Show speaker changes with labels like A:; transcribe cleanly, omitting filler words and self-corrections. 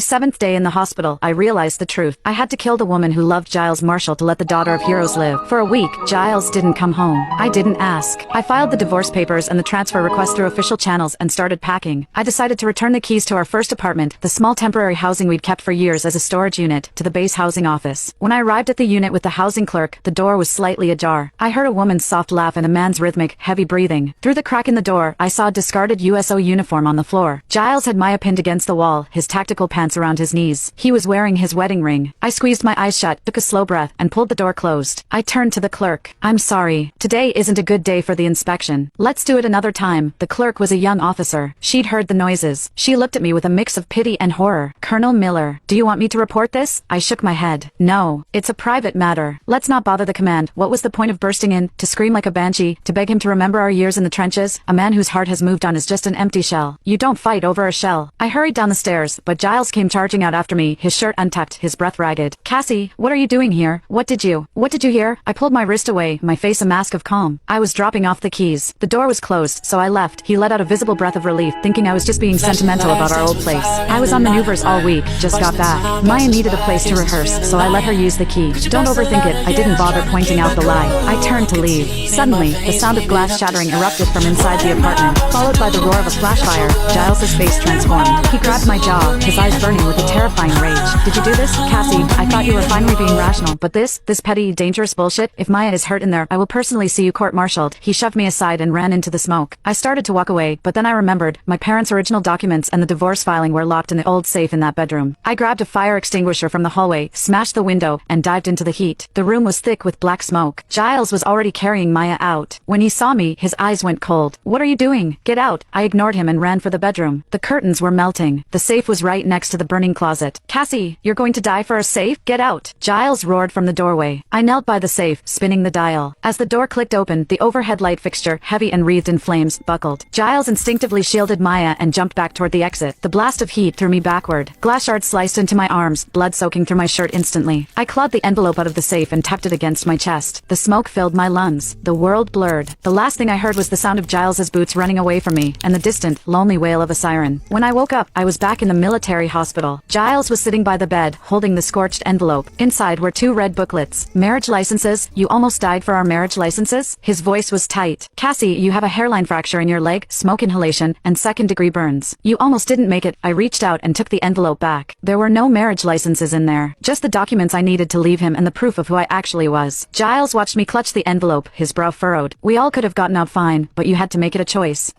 A: seventh day in the hospital, I realized the truth. I had to kill the woman who loved Giles Marshall to let the daughter of heroes live. For a week, Giles didn't come home. I didn't ask. I filed the divorce papers and the transfer request through official channels and started packing. I decided to return the keys to our first apartment, the small temporary housing we'd kept for years as a storage unit, to the base housing office. When I arrived at the unit with the housing clerk, the door was slightly ajar. I heard a woman's soft laugh and a man's rhythmic, heavy breathing. Through the crack in the door, I saw a discarded USO uniform on the floor. Giles had Maya pinned against the wall, his tactical pants around his knees. He was wearing his wedding ring. I squeezed my eyes shut, took a slow breath, and pulled the door closed. I turned to the clerk. "I'm sorry. Today isn't a good day for the inspection. Let's do it another time." The clerk was a young officer. She'd heard the noises. She looked at me with a mix of pity and horror. "Colonel Miller, do you want me to report this?" I shook my head. "No. It's a private matter. Let's not bother the command." What was the point of bursting in, to scream like a banshee, to beg him to remember our years in the trenches? A man whose heart has moved on is just an empty shell. You don't fight over a shell. I hurried down the stairs, but Giles came charging out after me, his shirt untucked, his breath ragged. "Cassie, what are you doing here? What did you hear?" I pulled my wrist away, my face a mask of calm. I was dropping off the keys. The door was closed, so I left. He let out a visible breath of relief, thinking I was just being sentimental about our old place. I was on maneuvers all week, just got back. Maya needed a place to rehearse, so I let her use the key. Don't overthink it. I didn't bother pointing out the lie. I turned to leave. Suddenly, the sound of glass shattering erupted from inside the apartment, followed by the roar of a flash fire. Giles's face transformed. He grabbed my jaw, his eyes burning with a terrifying rage. "Did you do this, Cassie? I thought you were finally being rational, but this petty, dangerous bullshit? If Maya is hurt in there, I will personally see you court-martialed." He shoved me aside and ran into the smoke. I started to walk away, but then I remembered, my parents' original documents and the divorce filing were locked in the old safe in that bedroom. I grabbed a fire extinguisher from the hallway, smashed the window, and dived into the heat. The room was thick with black smoke. Giles was already carrying Maya out. When he saw me, his eyes went cold. "What are you doing? Get out!" I ignored him and ran for the bedroom. The curtains were melting. The safe was right next to the burning closet. "Cassie, you're going to die for a safe? Get out!" Giles roared from the doorway. I knelt by the safe, spinning the dial. As the door clicked open, the overhead light fixture, heavy and wreathed in flames, buckled. Giles instinctively shielded Maya and jumped back toward the exit. The blast of heat threw me backward. Glass shards sliced into my arms, blood soaking through my shirt instantly. I clawed the envelope out of the safe and tucked it against my chest. The smoke filled my lungs. The world blurred. The last thing I heard was the sound of Giles's boots running away from me, and the distant, lonely wail of a siren. When I woke up, I was back in the military hospital. Giles was sitting by the bed, holding the scorched envelope. Inside were 2 red booklets. "Marriage licenses. You almost died for our marriage licenses?" His voice was tight. "Cassie, you have a hairline fracture in your leg, smoke inhalation, and second-degree burns. You almost didn't make it." I reached out and took the envelope back. There were no marriage licenses in there. Just the documents I needed to leave him and the proof of who I actually was. Giles watched me clutch the envelope, his brow furrowed. "We all could have gotten out fine, but you had to make it a choice.